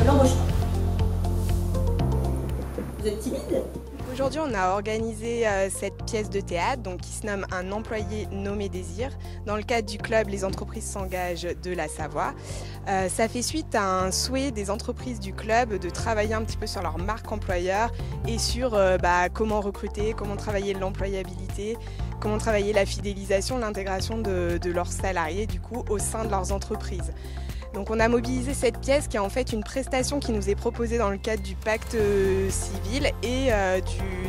l'embauchera. Vous êtes timide? Aujourd'hui, on a organisé cette pièce de théâtre qui se nomme Un employé nommé Désir dans le cadre du club Les entreprises s'engagent de la Savoie. Ça fait suite à un souhait des entreprises du club de travailler un petit peu sur leur marque employeur et sur comment recruter, comment travailler l'employabilité, comment travailler la fidélisation, l'intégration de leurs salariés du coup au sein de leurs entreprises. Donc on a mobilisé cette pièce qui est en fait une prestation qui nous est proposée dans le cadre du pacte civil et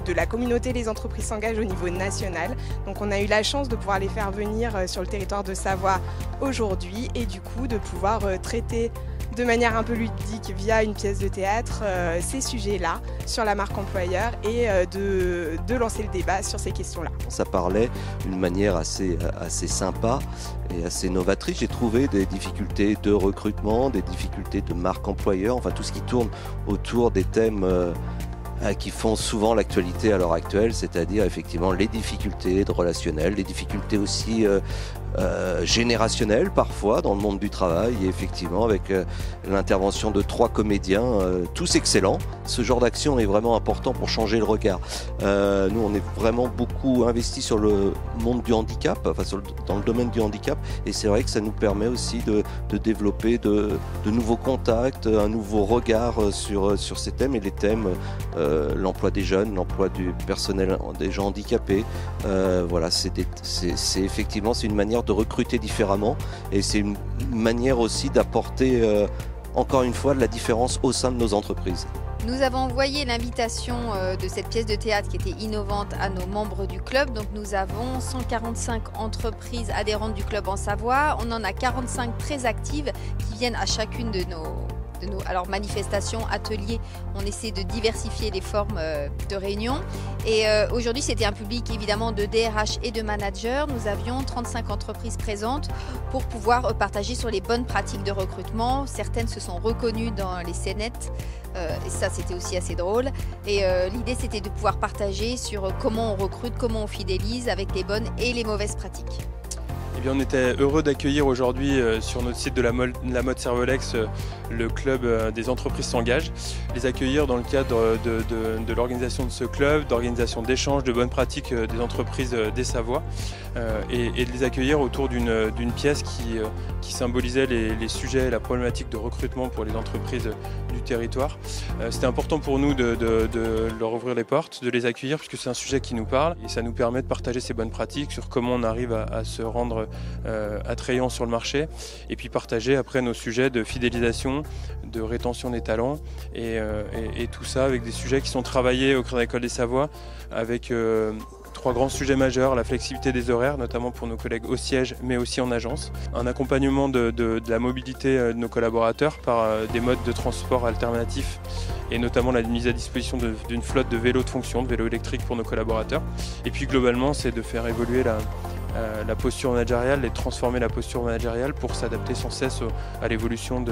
de la communauté Les entreprises s'engagent au niveau national. Donc on a eu la chance de pouvoir les faire venir sur le territoire de Savoie aujourd'hui et du coup de pouvoir traiter de manière un peu ludique via une pièce de théâtre ces sujets-là sur la marque employeur et de lancer le débat sur ces questions-là. Ça parlait d'une manière assez sympa et assez novatrice. J'ai trouvé des difficultés de recrutement, des difficultés de marque employeur, enfin tout ce qui tourne autour des thèmes qui font souvent l'actualité à l'heure actuelle, c'est-à-dire effectivement les difficultés de relationnel, les difficultés aussi générationnelles parfois dans le monde du travail et effectivement avec l'intervention de 3 comédiens, tous excellents. Ce genre d'action est vraiment important pour changer le regard. Nous on est vraiment beaucoup investis sur le monde du handicap, enfin dans le domaine du handicap et c'est vrai que ça nous permet aussi de développer de nouveaux contacts, un nouveau regard sur ces thèmes et les thèmes l'emploi des jeunes, l'emploi du personnel des gens handicapés. Voilà, c'est effectivement une manière de recruter différemment et c'est une manière aussi d'apporter encore une fois de la différence au sein de nos entreprises. Nous avons envoyé l'invitation de cette pièce de théâtre qui était innovante à nos membres du club. Donc nous avons 145 entreprises adhérentes du club en Savoie. On en a 45 très actives qui viennent à chacune de nos manifestations, ateliers. On essaie de diversifier les formes de réunion. Et aujourd'hui, c'était un public évidemment de DRH et de managers. Nous avions 35 entreprises présentes pour pouvoir partager sur les bonnes pratiques de recrutement. Certaines se sont reconnues dans les scénettes. Et ça, c'était aussi assez drôle. Et l'idée, c'était de pouvoir partager sur comment on recrute, comment on fidélise avec les bonnes et les mauvaises pratiques. Eh bien, on était heureux d'accueillir aujourd'hui sur notre site de la mode Cervolex le club des entreprises s'engagent, les accueillir dans le cadre de l'organisation de ce club, d'organisation d'échanges de bonnes pratiques des entreprises des Savoies et de les accueillir autour d'une pièce qui symbolisait les sujets et la problématique de recrutement pour les entreprises du territoire. C'était important pour nous de leur ouvrir les portes, de les accueillir puisque c'est un sujet qui nous parle et ça nous permet de partager ces bonnes pratiques sur comment on arrive à se rendre attrayant sur le marché et puis partager après nos sujets de fidélisation, de rétention des talents et tout ça avec des sujets qui sont travaillés au Crédit Agricole des Savoies avec 3 grands sujets majeurs, la flexibilité des horaires, notamment pour nos collègues au siège, mais aussi en agence. Un accompagnement de la mobilité de nos collaborateurs par des modes de transport alternatifs et notamment la mise à disposition d'une flotte de vélos de fonction, de vélos électriques pour nos collaborateurs. Et puis globalement, c'est de faire évoluer la posture managériale et de transformer la posture managériale pour s'adapter sans cesse à l'évolution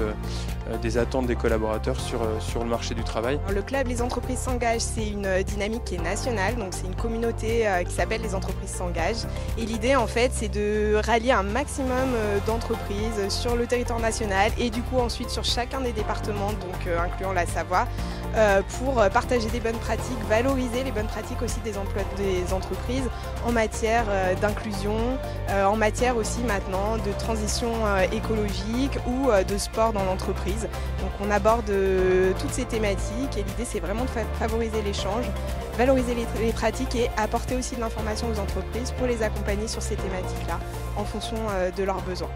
des attentes des collaborateurs sur le marché du travail. Le club Les entreprises s'engagent, c'est une dynamique qui est nationale, donc c'est une communauté qui s'appelle Les entreprises s'engagent. Et l'idée en fait c'est de rallier un maximum d'entreprises sur le territoire national et du coup ensuite sur chacun des départements, donc incluant la Savoie, pour partager des bonnes pratiques, valoriser les bonnes pratiques aussi des entreprises en matière d'inclusion, en matière aussi maintenant de transition écologique ou de sport dans l'entreprise. Donc on aborde toutes ces thématiques et l'idée c'est vraiment de favoriser l'échange, valoriser les pratiques et apporter aussi de l'information aux entreprises pour les accompagner sur ces thématiques-là en fonction de leurs besoins.